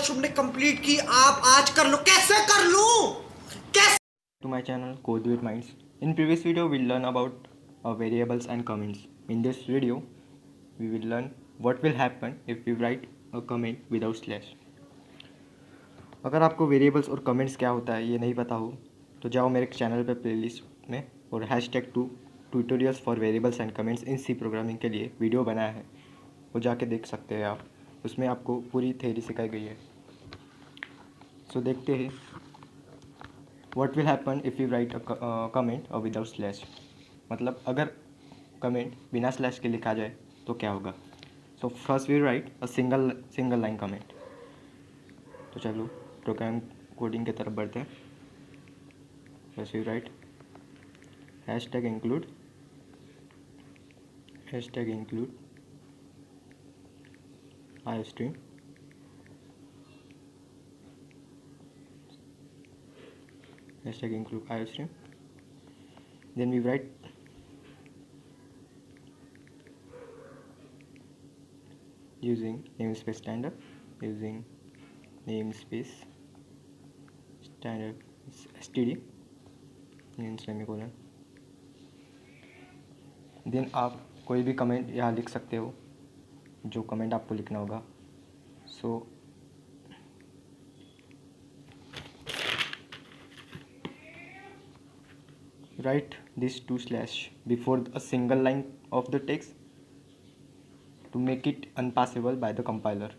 शुभ ने कंप्लीट की, आप आज कर लो। कैसे कर लूं? कैसे? To my channel Code with Minds. In previous video we'll learn about variables and comments. In this video we will learn what will happen if we write a comment without slash. अगर आपको variables और comments क्या होता है ये नहीं पता हो तो जाओ मेरे चैनल पे प्लेलिस्ट में और #2 tutorials for variables and comments in C programming के लिए वीडियो बनाया है, वो जाके देख सकते हैं आप। उसमें आपको पूरी थ्योरी सिखाई गई है। सो देखते हैं what will happen if you right comment और विदाउट स्लैश। मतलब अगर कमेंट बिना स्लैश के लिखा जाए तो क्या होगा। So first we write a single line comment. तो चलो प्रोग्राम कोडिंग की तरफ बढ़ते हैं। First we write #include iostream #include iostream. Then we write using namespace standard std then semicolon. Then आप कोई भी कमेंट यहाँ लिख सकते हो जो कमेंट आपको लिखना होगा। सो write this 2 slash before a single line of the text to make it unpassable by the compiler.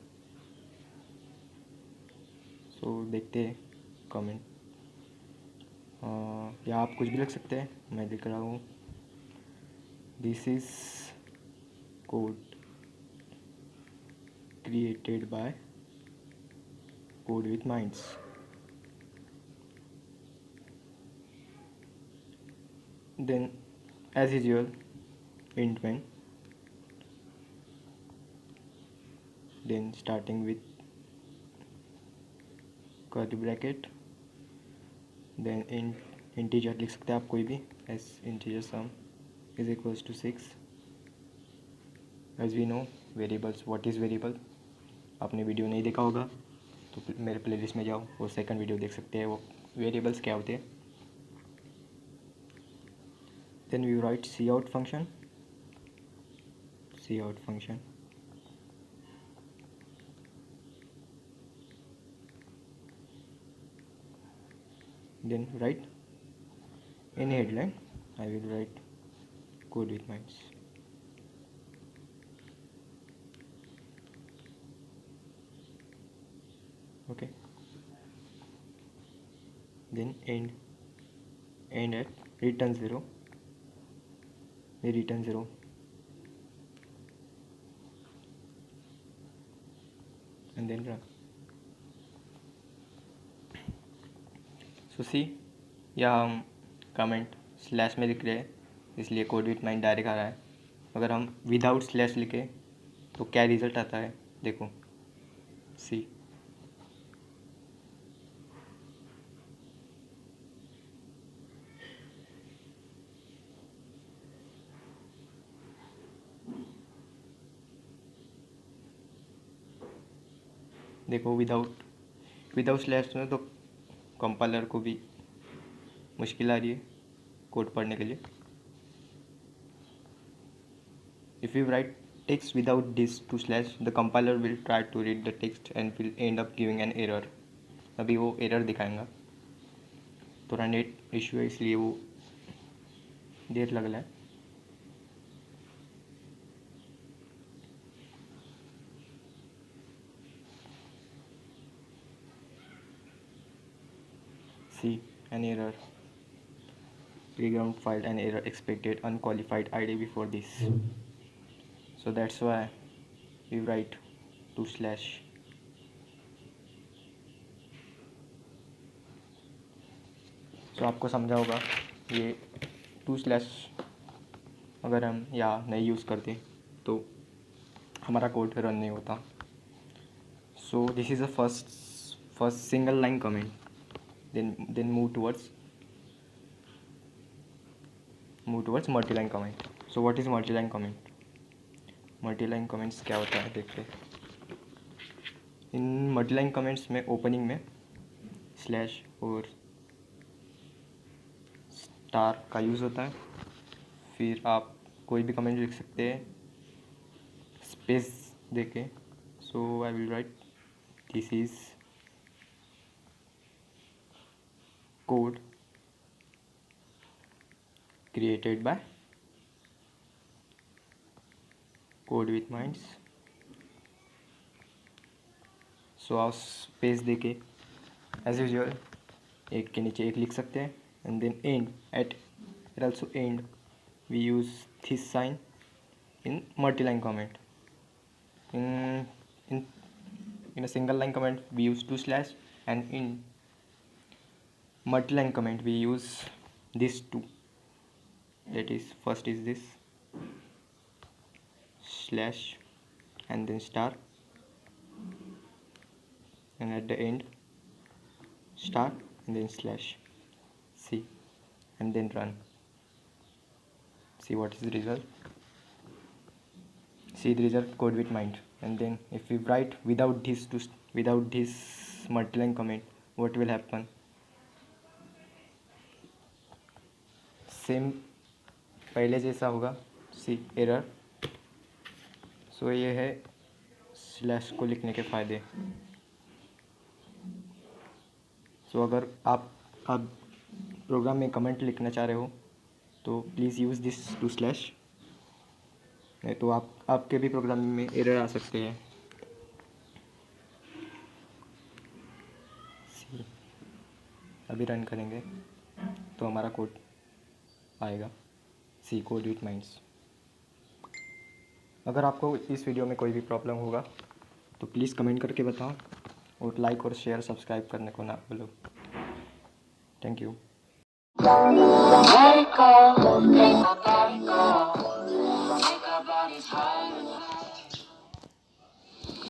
So देखते हैं कमेंट। या आप कुछ भी लिख सकते हैं, मैं लिख रहा हूँ this is code created by code with minds. Then as usual int main, then starting with curly bracket, then integer लिख सकते हैं आप कोई भी, as integer sum is equals to 6. as we know variables, what is variable, आपने video नहीं देखा होगा तो मेरे प्लेलिस्ट में जाओ और सेकंड वीडियो देख सकते हैं वो वेरिएबल्स क्या होते हैं। then we write cout function then write in headline I will write code with minds. Okay, then end at return 0. We return 0. and then run. So see, यहाँ हम कमेंट स्लैश में लिख रहे हैं इसलिए कोड विथ माइंड डायरेक्ट आ रहा है। अगर हम विदाउट स्लैश लिखें तो क्या रिज़ल्ट आता है देखो। सी देखो विदाउट स्लैश में तो कंपाइलर को भी मुश्किल आ रही है कोड पढ़ने के लिए। If you write text without this 2 slash the compiler will try to read the text and will end up giving an error. अभी वो एरर दिखाएगा, थोड़ा नेट इशू है इसलिए वो देर लग रहा है। See an error. Playground filed an error expected unqualified ID before this. So that's why we write 2 slash. So आपको समझा होगा ये 2 slash अगर हम यहाँ नहीं यूज़ करते तो हमारा कोड रन नहीं होता। So this is the first single line comment. Then move towards multi-line comment. So what is multi-line comment? multi-line comments क्या होता है देखते हैं। इन मल्टीलाइन कमेंट्स में ओपनिंग में स्लैश और स्टार का यूज़ होता है। फिर आप कोई भी कमेंट लिख सकते हैं स्पेस देके। So I will write this is code created by Code with Minds। सो आप स्पेस देके एज यूजल एक के नीचे एक लिख सकते हैं and then end at it also and we use this sign in multi-line comment। In a single line comment we use two slash, and in multi-line comment we use these two, that is first is this slash and then star, and at the end star and then slash. See, and then run. See what is the result. See the result, Code with Mind. And then if we write without this multi-line comment, what will happen? Same पहले जैसा होगा। सी error. सो ये है slash को लिखने के फ़ायदे। सो अगर आप प्रोग्राम में कमेंट लिखना चाह रहे हो तो please use this two slash, नहीं तो आपके भी प्रोग्राम में एरर आ सकते हैं। सी अभी रन करेंगे तो हमारा कोड आएगा। See code with minds. अगर आपको इस वीडियो में कोई भी प्रॉब्लम होगा तो प्लीज़ कमेंट करके बताओ, और लाइक और शेयर सब्सक्राइब करने को ना भूलो। Thank you. Let it go, let my body go. Make our bodies higher.